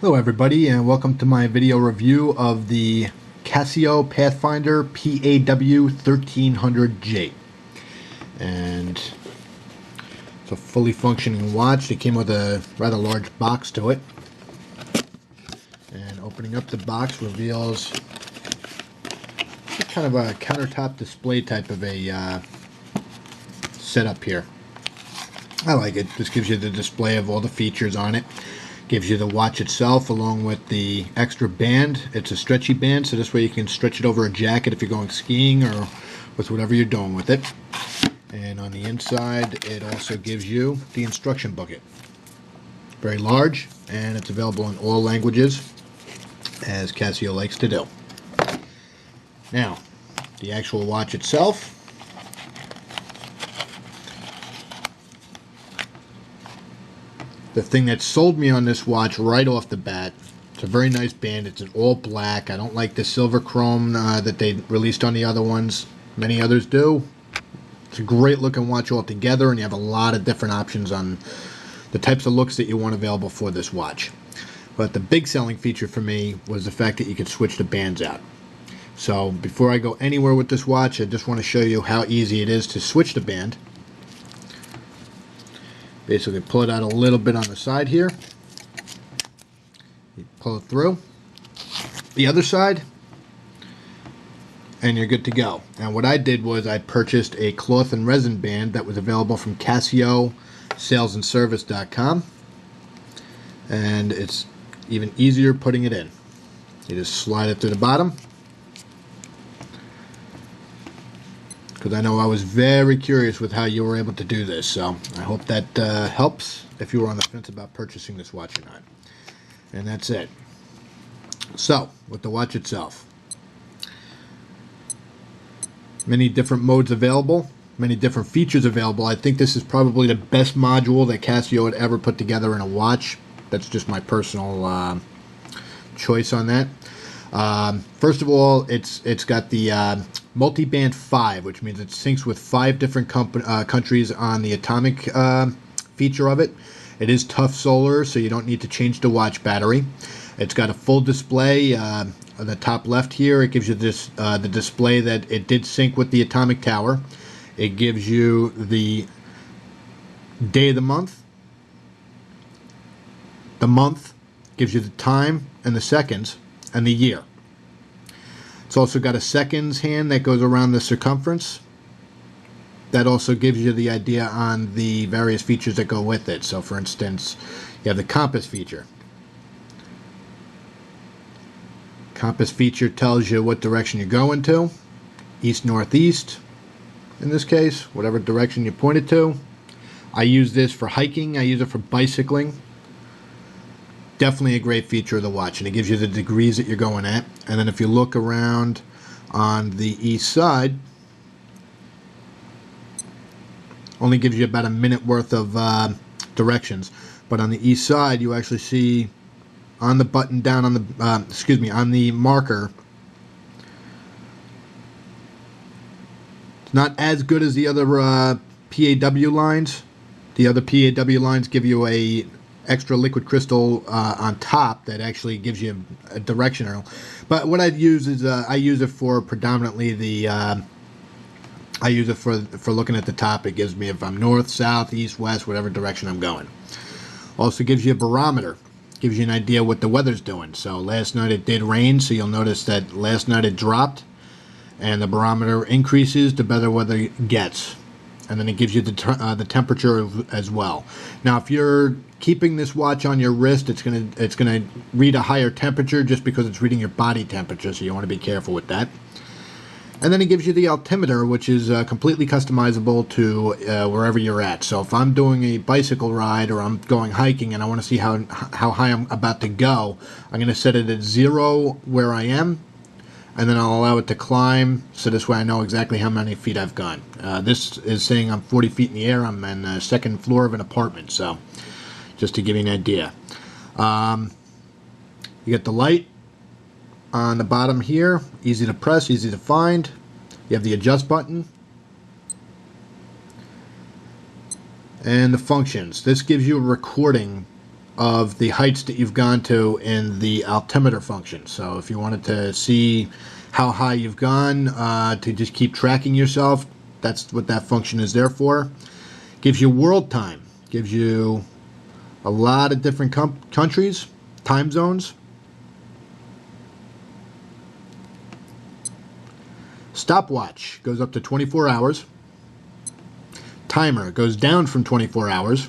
Hello everybody, and welcome to my video review of the Casio Pathfinder PAW1300G. And it's a fully functioning watch. It came with a rather large box to it. And opening up the box reveals kind of a countertop display type of a setup here. I like it. This gives you the display of all the features on it. Gives you the watch itself along with the extra band. It's a stretchy band, so this way you can stretch it over a jacket if you're going skiing or with whatever you're doing with it. And on the inside, it also gives you the instruction booklet. Very large, and it's available in all languages, as Casio likes to do. Now, the actual watch itself. The thing that sold me on this watch right off the bat, it's a very nice band. It's an all black. I don't like the silver chrome that they released on the other ones. Many others do. It's a great looking watch altogether, and you have a lot of different options on the types of looks that you want available for this watch. But the big selling feature for me was the fact that you could switch the bands out. So before I go anywhere with this watch, I just want to show you how easy it is to switch the band. Basically pull it out a little bit on the side here. You pull it through. The other side, and you're good to go. And what I did was I purchased a cloth and resin band that was available from Casio salesandservice.com. And it's even easier putting it in. You just slide it to the bottom. Because I know I was very curious with how you were able to do this, so I hope that helps if you were on the fence about purchasing this watch or not. And that's it. So, with the watch itself, many different modes available, many different features available. I think this is probably the best module that Casio had ever put together in a watch. That's just my personal choice on that. First of all, it's got the multi-band 5, which means it syncs with 5 different countries on the atomic feature of it. It is tough solar, so you don't need to change the watch battery. It's got a full display on the top left here. It gives you this the display that it did sync with the atomic tower. It gives you the day of the month. The month gives you the time and the seconds and the year. It's also got a seconds hand that goes around the circumference. That also gives you the idea on the various features that go with it. So for instance, you have the compass feature. Compass feature tells you what direction you're going to. East, northeast, in this case, whatever direction you point it to. I use this for hiking. I use it for bicycling. Definitely a great feature of the watch, and it gives you the degrees that you're going at. And then if you look around on the east side, only gives you about a minute worth of directions. But on the east side, you actually see on the button down on the on the marker. It's not as good as the other PAW lines. The other PAW lines give you a extra liquid crystal on top that actually gives you a direction arrow. But what I'd use is I use it for predominantly the I use it for looking at the top. It gives me if I'm north, south, east, west, whatever direction I'm going. Also gives you a barometer. Gives you an idea what the weather's doing. So last night it did rain, so you'll notice that last night it dropped, and the barometer increases the better weather it gets. And then it gives you the temperature as well. Now, if you're keeping this watch on your wrist, it's gonna read a higher temperature just because it's reading your body temperature. So you want to be careful with that. And then it gives you the altimeter, which is completely customizable to wherever you're at. So if I'm doing a bicycle ride or I'm going hiking and I want to see how high I'm about to go, I'm going to set it at 0 where I am. And then I'll allow it to climb, so this way I know exactly how many feet I've gone. This is saying I'm 40 feet in the air. I'm on the second floor of an apartment, so just to give you an idea. You get the light on the bottom here. Easy to press, easy to find. You have the adjust button. And the functions. This gives you a recording of the heights that you've gone to in the altimeter function. So if you wanted to see how high you've gone, to just keep tracking yourself, that's what that function is there for. Gives you world time, gives you a lot of different countries, time zones. Stopwatch goes up to 24 hours. Timer goes down from 24 hours.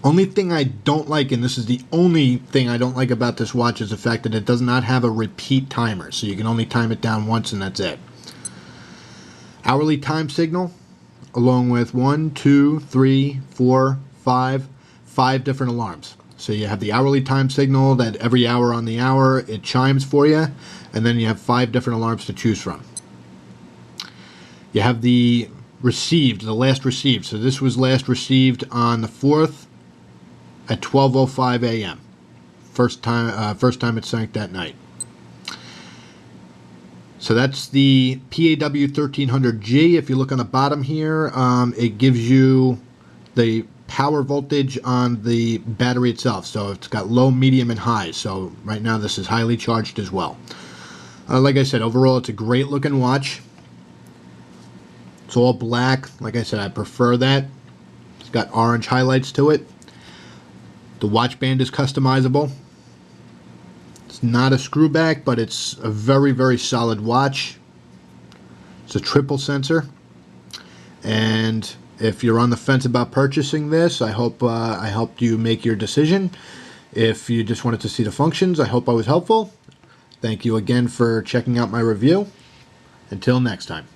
Only thing I don't like, and this is the only thing I don't like about this watch, is the fact that it does not have a repeat timer. So you can only time it down once and that's it. Hourly time signal, along with 1, 2, 3, 4, 5 different alarms. So you have the hourly time signal that every hour on the hour it chimes for you, and then you have 5 different alarms to choose from. You have the received, the last received. So this was last received on the 4th at 12:05 a.m. First time it sank that night. So that's the PAW1300G. If you look on the bottom here, it gives you the power voltage on the battery itself. So it's got low, medium, and high. So right now this is highly charged as well. Like I said, overall it's a great looking watch. It's all black. Like I said, I prefer that. It's got orange highlights to it. The watch band is customizable. It's not a screw back, but it's a very, very solid watch. It's a triple sensor. And if you're on the fence about purchasing this, I hope I helped you make your decision. If you just wanted to see the functions, I hope I was helpful. Thank you again for checking out my review. Until next time.